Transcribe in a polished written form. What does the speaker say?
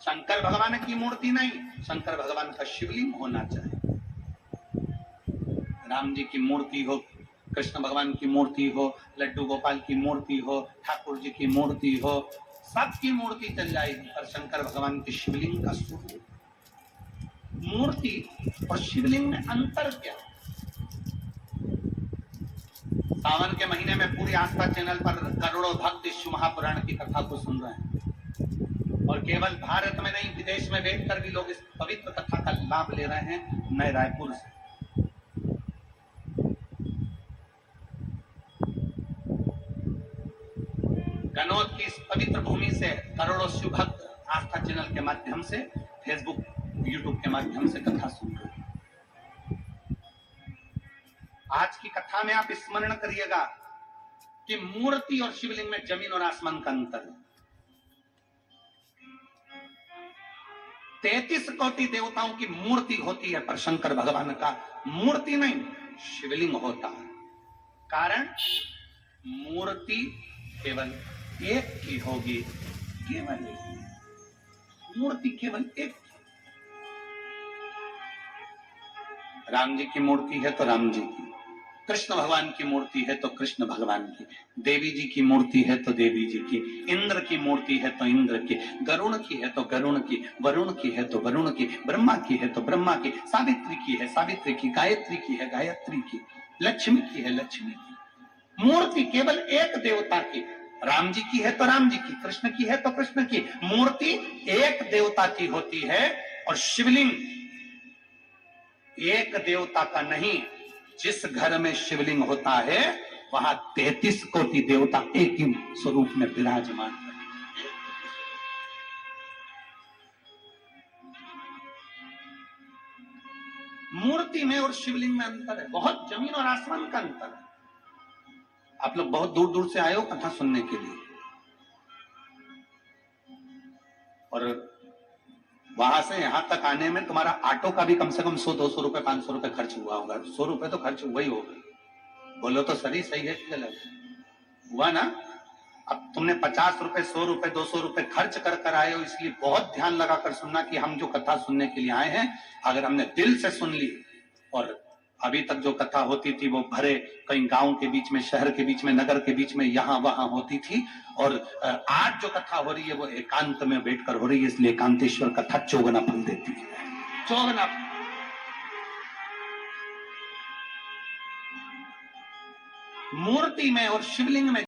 शंकर भगवान की मूर्ति नहीं, शंकर भगवान का शिवलिंग होना चाहिए। राम जी की मूर्ति हो, कृष्ण भगवान की मूर्ति हो, लड्डू गोपाल की मूर्ति हो, ठाकुर जी की मूर्ति हो, सबकी मूर्ति चल जाएगी, पर शंकर भगवान के शिवलिंग का स्वरूप। मूर्ति और शिवलिंग में अंतर क्या? सावन के महीने में पूरी आस्था चैनल पर करोड़ों भक्त शिव महापुराण की कथा को सुन रहे हैं, और केवल भारत में नहीं, विदेश में बैठकर भी लोग इस पवित्र कथा का लाभ ले रहे हैं। नए रायपुर से कनौज की इस पवित्र भूमि से करोड़ों शिव भक्त आस्था चैनल के माध्यम से, फेसबुक यूट्यूब के माध्यम से कथा सुन रहे हैं। आज की कथा में आप स्मरण करिएगा कि मूर्ति और शिवलिंग में जमीन और आसमान का अंतर है। 33 कोटि देवताओं की मूर्ति होती है, पर शंकर भगवान का मूर्ति नहीं, शिवलिंग होता है। कारण मूर्ति केवल एक की होगी, केवल मूर्ति केवल एक। राम जी की मूर्ति है तो राम जी की, कृष्ण भगवान की मूर्ति है तो कृष्ण भगवान की, देवी जी की मूर्ति है तो देवी जी की, इंद्र की मूर्ति है तो इंद्र की, गरुण की है तो गरुण की, वरुण की है तो वरुण की, ब्रह्मा की है तो ब्रह्मा की, सावित्री की है सावित्री की, गायत्री की है गायत्री की, लक्ष्मी की है लक्ष्मी की। मूर्ति केवल एक देवता की। राम जी की है तो राम जी की, कृष्ण की है तो कृष्ण की। मूर्ति एक देवता की होती है, और शिवलिंग एक देवता का नहीं। जिस घर में शिवलिंग होता है वहां 33 कोटि देवता एक ही स्वरूप में विराजमान है। मूर्ति में और शिवलिंग में अंतर है, बहुत जमीन और आसमान का अंतर है। आप लोग बहुत दूर दूर से आए हो कथा सुनने के लिए, और वहां से यहां तक आने में तुम्हारा ऑटो का भी कम से कम 100-200 रुपए 500 रुपए खर्च हुआ होगा। 100 रुपए तो खर्च हुआ ही होगा। बोलो तो सही है कि गलत हुआ ना? अब तुमने 50 रुपए 100 रुपए 200 रुपए खर्च कर कर आए हो, इसलिए बहुत ध्यान लगाकर सुनना कि हम जो कथा सुनने के लिए आए हैं, अगर हमने दिल से सुन ली, और अभी तक जो कथा होती थी वो भरे कहीं गांव के बीच में, शहर के बीच में, नगर के बीच में, यहां वहां होती थी, और आज जो कथा हो रही है वो एकांत में बैठकर हो रही है, इसलिए एकांतेश्वर कथा चौगुना फल देती है, चौगुना। मूर्ति में और शिवलिंग में